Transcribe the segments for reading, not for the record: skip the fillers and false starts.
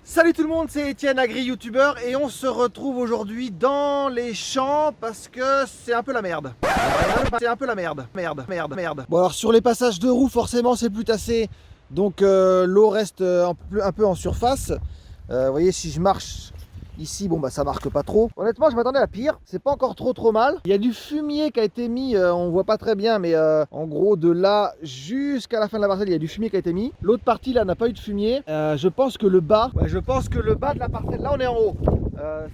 Salut tout le monde, c'est Etienne, agri-youtubeur, et on se retrouve aujourd'hui dans les champs parce que c'est un peu la merde. C'est un peu la merde. Merde. Bon alors sur les passages de roues, forcément c'est plus tassé, donc l'eau reste un peu en surface. Vous voyez, si je marche ici, bon bah ça marque pas trop. Honnêtement, je m'attendais à pire. C'est pas encore trop mal. Il y a du fumier qui a été mis, on voit pas très bien, mais en gros de là jusqu'à la fin de la parcelle, il y a du fumier qui a été mis. L'autre partie là n'a pas eu de fumier. Je pense que le bas, de la parcelle, là on est en haut.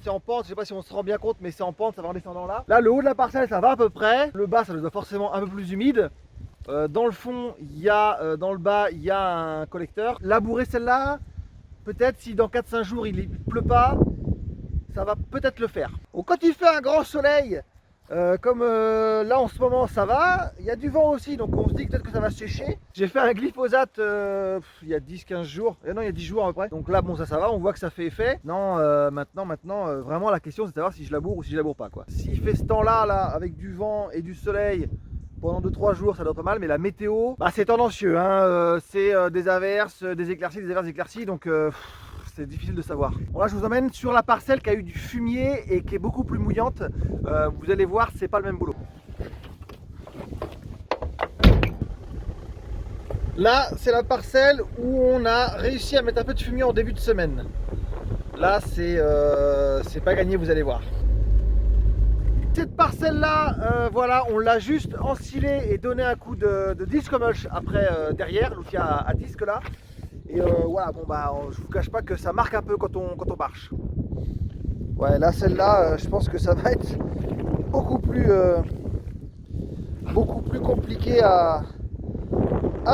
C'est en pente, je sais pas si on se rend bien compte, mais c'est en pente, ça va en descendant là. Là, le haut de la parcelle, ça va à peu près. Le bas, ça doit forcément un peu plus humide. Dans le fond, dans le bas, il y a un collecteur. Labourer celle-là, peut-être si dans 4-5 jours il pleut pas, ça va peut-être le faire. Donc quand il fait un grand soleil, comme là en ce moment ça va, il y a du vent aussi, donc on se dit peut-être que ça va sécher. J'ai fait un glyphosate il y a 10-15 jours, non il y a 10 jours à peu près. Donc là bon ça va, on voit que ça fait effet. Non, maintenant vraiment la question c'est de savoir si je laboure ou si je laboure pas quoi. S'il fait ce temps-là là, avec du vent et du soleil, pendant 2-3 jours ça doit pas mal, mais la météo, bah, c'est tendancieux, hein, c'est des averses, des éclaircies, donc c'est difficile de savoir. Bon là je vous emmène sur la parcelle qui a eu du fumier et qui est beaucoup plus mouillante. Vous allez voir, c'est pas le même boulot. Là c'est la parcelle où on a réussi à mettre un peu de fumier en début de semaine. Là c'est pas gagné, vous allez voir. Cette parcelle là, voilà, on l'a juste ensilé et donné un coup de disque mulch après derrière, l'outil à disque là. Et voilà, bon bah je vous cache pas que ça marque un peu quand on marche. Ouais, là celle-là, je pense que ça va être beaucoup plus compliqué à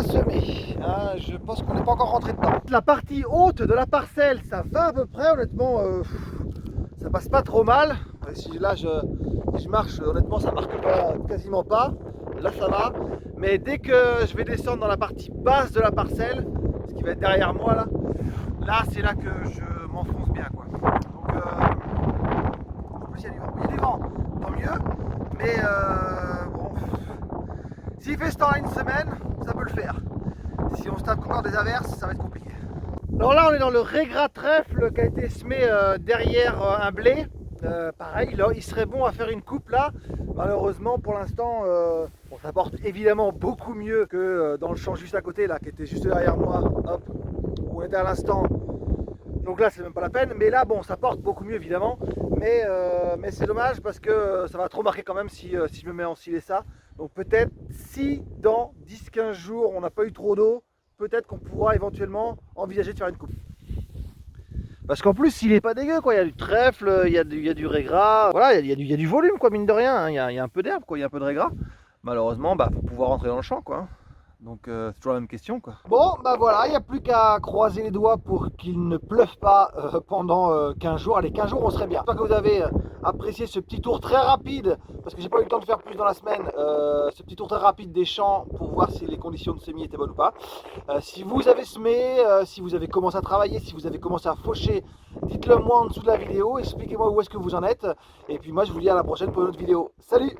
semer. Hein, je pense qu'on n'est pas encore rentré dedans. La partie haute de la parcelle, ça va à peu près, honnêtement, ça passe pas trop mal. Si là je marche, honnêtement ça marque pas, quasiment pas. Là ça va. Mais dès que je vais descendre dans la partie basse de la parcelle, ce qui va être derrière moi là c'est là que je m'enfonce bien quoi. Donc en plus il y a du vent. Il y a du vent, tant mieux. Mais bon, s'il fait ce temps là une semaine, ça peut le faire. Si on se tape encore des averses, ça va être compliqué. Alors là on est dans le régrat trèfle qui a été semé derrière un blé. Pareil, là, il serait bon à faire une coupe là. Malheureusement pour l'instant, bon, ça porte évidemment beaucoup mieux que dans le champ juste à côté là, qui était juste derrière moi, hop, où on était à l'instant. Donc là c'est même pas la peine, mais là bon ça porte beaucoup mieux évidemment, mais c'est dommage parce que ça va trop marquer quand même si je me mets à ensiler ça. Donc peut-être si dans 10-15 jours on n'a pas eu trop d'eau, peut-être qu'on pourra éventuellement envisager de faire une coupe. Parce qu'en plus il est pas dégueu quoi, il y a du trèfle, il y a du régras, voilà, il y a du volume quoi, mine de rien, hein. Il y a un peu d'herbe quoi, il y a un peu de régras. Malheureusement bah faut pouvoir rentrer dans le champ quoi. Donc c'est toujours la même question quoi. Bon bah voilà, il n'y a plus qu'à croiser les doigts pour qu'il ne pleuve pas pendant 15 jours. Allez, 15 jours on serait bien. J'espère que vous avez apprécié ce petit tour très rapide, parce que j'ai pas eu le temps de faire plus dans la semaine, ce petit tour très rapide des champs pour voir si les conditions de semis étaient bonnes ou pas. Si vous avez semé, si vous avez commencé à travailler, si vous avez commencé à faucher, dites-le moi en dessous de la vidéo, expliquez-moi où est-ce que vous en êtes. Et puis moi je vous dis à la prochaine pour une autre vidéo. Salut!